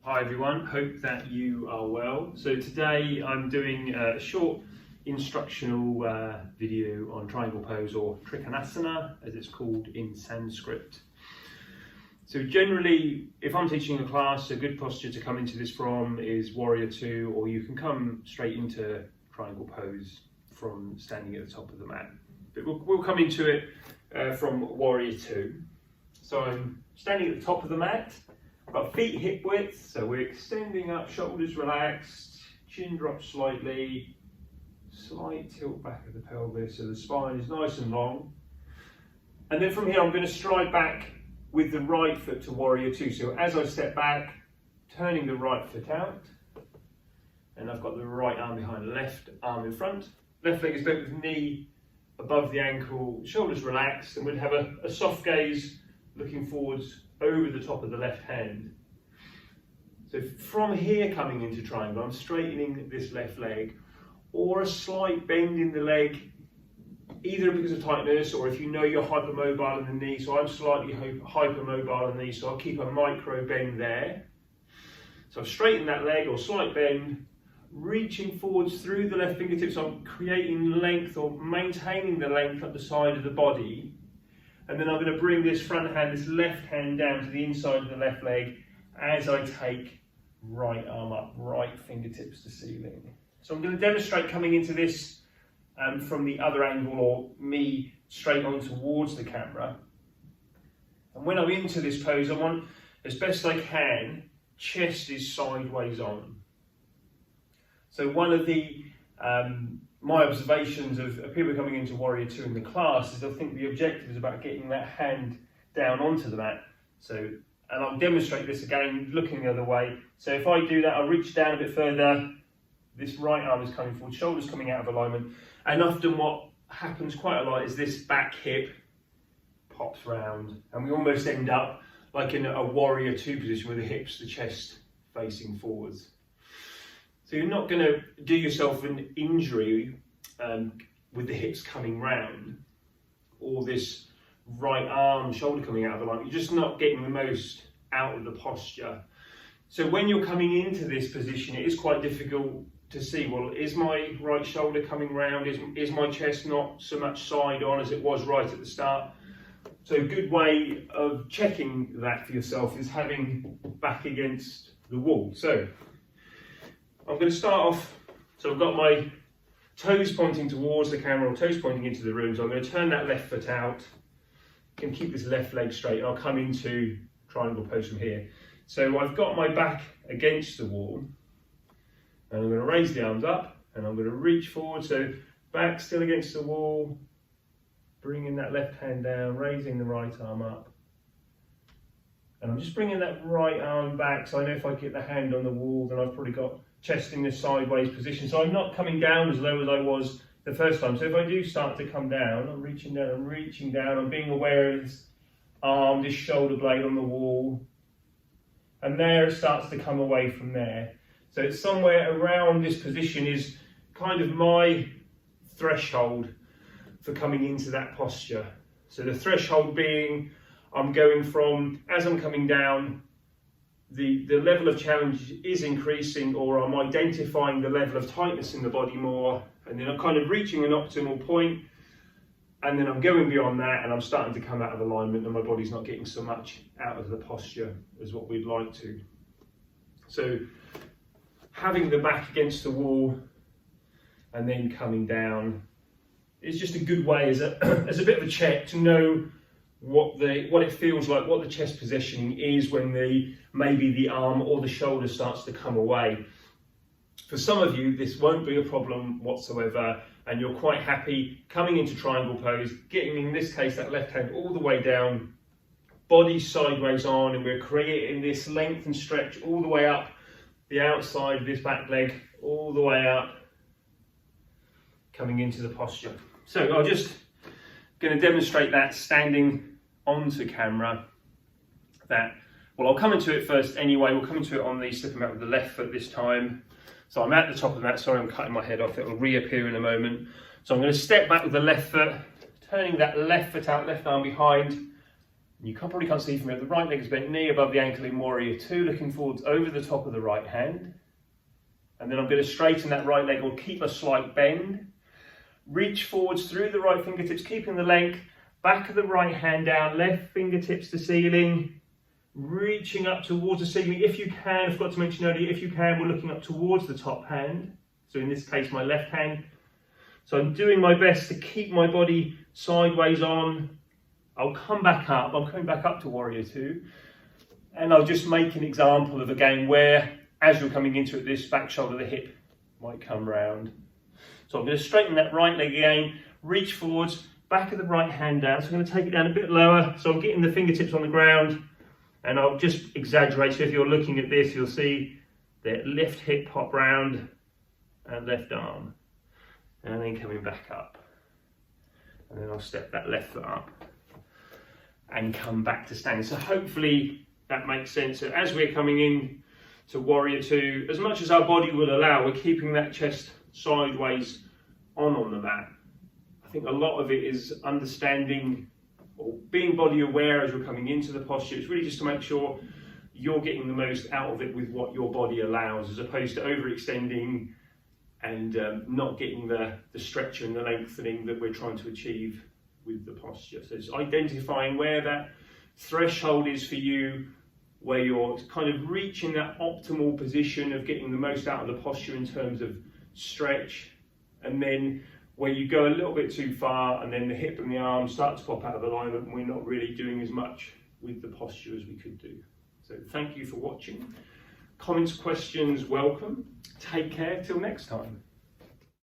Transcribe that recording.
Hi everyone, hope that you are well. So today I'm doing a short instructional video on triangle pose, or Trikonasana as it's called in Sanskrit. So generally, if I'm teaching a class, a good posture to come into this from is Warrior Two, or you can come straight into triangle pose from standing at the top of the mat. But we'll come into it from Warrior Two. So I'm standing at the top of the mat. Got feet hip width, so we're extending up, shoulders relaxed, chin drops slightly, slight tilt back of the pelvis, so the spine is nice and long. And then from here I'm going to stride back with the right foot to Warrior Two. So as I step back, turning the right foot out, and I've got the right arm behind, left arm in front. Left leg is bent with knee above the ankle, shoulders relaxed, and we'd have a soft gaze looking forwards over the top of the left hand. So from here coming into triangle, I'm straightening this left leg, or a slight bend in the leg, either because of tightness or if you know you're hypermobile in the knee. So I'm slightly hypermobile in the knee, so I'll keep a micro bend there. So I've straightened that leg or slight bend, reaching forwards through the left fingertips. I'm creating length or maintaining the length up the side of the body. And then I'm going to bring this front hand, this left hand down to the inside of the left leg as I take right arm up, right fingertips to ceiling. So I'm going to demonstrate coming into this from the other angle, or me straight on towards the camera. And when I'm into this pose, I want, as best I can, chest is sideways on. So one of the my observations of people coming into Warrior Two in the class is they'll think the objective is about getting that hand down onto the mat. So, and I'll demonstrate this again, looking the other way. So if I do that, I'll reach down a bit further. This right arm is coming forward, shoulders coming out of alignment. And often what happens quite a lot is this back hip pops round, and we almost end up like in a Warrior Two position with the hips, the chest facing forwards. So you're not going to do yourself an injury with the hips coming round, or this right arm, shoulder coming out of alignment. You're just not getting the most out of the posture. So when you're coming into this position, it is quite difficult to see, well, is my right shoulder coming round? Is my chest not so much side on as it was right at the start? So a good way of checking that for yourself is having back against the wall. So I'm going to start off, so I've got my toes pointing towards the camera, or toes pointing into the room, so I'm going to turn that left foot out, and keep this left leg straight, and I'll come into triangle pose from here. So I've got my back against the wall, and I'm going to raise the arms up, and I'm going to reach forward, so back still against the wall, bringing that left hand down, raising the right arm up. And I'm just bringing that right arm back, so I know if I get the hand on the wall, then I've probably got chest in this sideways position. So I'm not coming down as low as I was the first time. So if I do start to come down, I'm reaching down, I'm being aware of this arm, this shoulder blade on the wall. And there it starts to come away from there. So it's somewhere around this position is kind of my threshold for coming into that posture. So the threshold being, I'm going from, as I'm coming down, the level of challenge is increasing, or I'm identifying the level of tightness in the body more, and then I'm kind of reaching an optimal point, and then I'm going beyond that, and I'm starting to come out of alignment, and my body's not getting so much out of the posture as what we'd like to. So having the back against the wall and then coming down is just a good way as a bit of a check to know what it feels like, what the chest positioning is when maybe the arm or the shoulder starts to come away. For some of you, this won't be a problem whatsoever, and you're quite happy coming into triangle pose, getting, in this case, that left hand all the way down, body sideways on, and we're creating this length and stretch all the way up the outside of this back leg, all the way up, coming into the posture. So I'm just going to demonstrate that standing onto camera. Well, I'll come into it first anyway. We'll come into it on the slipping mat with the left foot this time. So I'm at the top of the mat. Sorry, I'm cutting my head off. It will reappear in a moment. So I'm going to step back with the left foot, turning that left foot out, left arm behind, You probably can't see from here, the right leg is bent knee above the ankle in Warrior Two, looking forwards over the top of the right hand. And then I'm going to straighten that right leg or keep a slight bend. Reach forwards through the right fingertips, keeping the length. Back of the right hand down, left fingertips to ceiling. Reaching up towards the ceiling. If you can, I forgot to mention earlier, if you can, we're looking up towards the top hand. So in this case, my left hand. So I'm doing my best to keep my body sideways on. I'll come back up. I'm coming back up to Warrior Two. And I'll just make an example of a game where, as you're coming into it, this back shoulder, the hip might come round. So I'm going to straighten that right leg again, reach forwards, back of the right hand down. So I'm going to take it down a bit lower. So I'm getting the fingertips on the ground, and I'll just exaggerate. So if you're looking at this, you'll see the left hip pop round and left arm. And then coming back up. And then I'll step that left foot up and come back to standing. So hopefully that makes sense. So as we're coming in to Warrior Two, as much as our body will allow, we're keeping that chest sideways on the mat. I think a lot of it is understanding or being body aware as you're coming into the posture. It's really just to make sure you're getting the most out of it with what your body allows, as opposed to overextending and not getting the stretch and the lengthening that we're trying to achieve with the posture. So it's identifying where that threshold is for you, where you're kind of reaching that optimal position of getting the most out of the posture in terms of stretch, and then where you go a little bit too far and then the hip and the arm start to pop out of alignment and we're not really doing as much with the posture as we could do. So thank you for watching. Comments, questions, welcome. Take care till next time.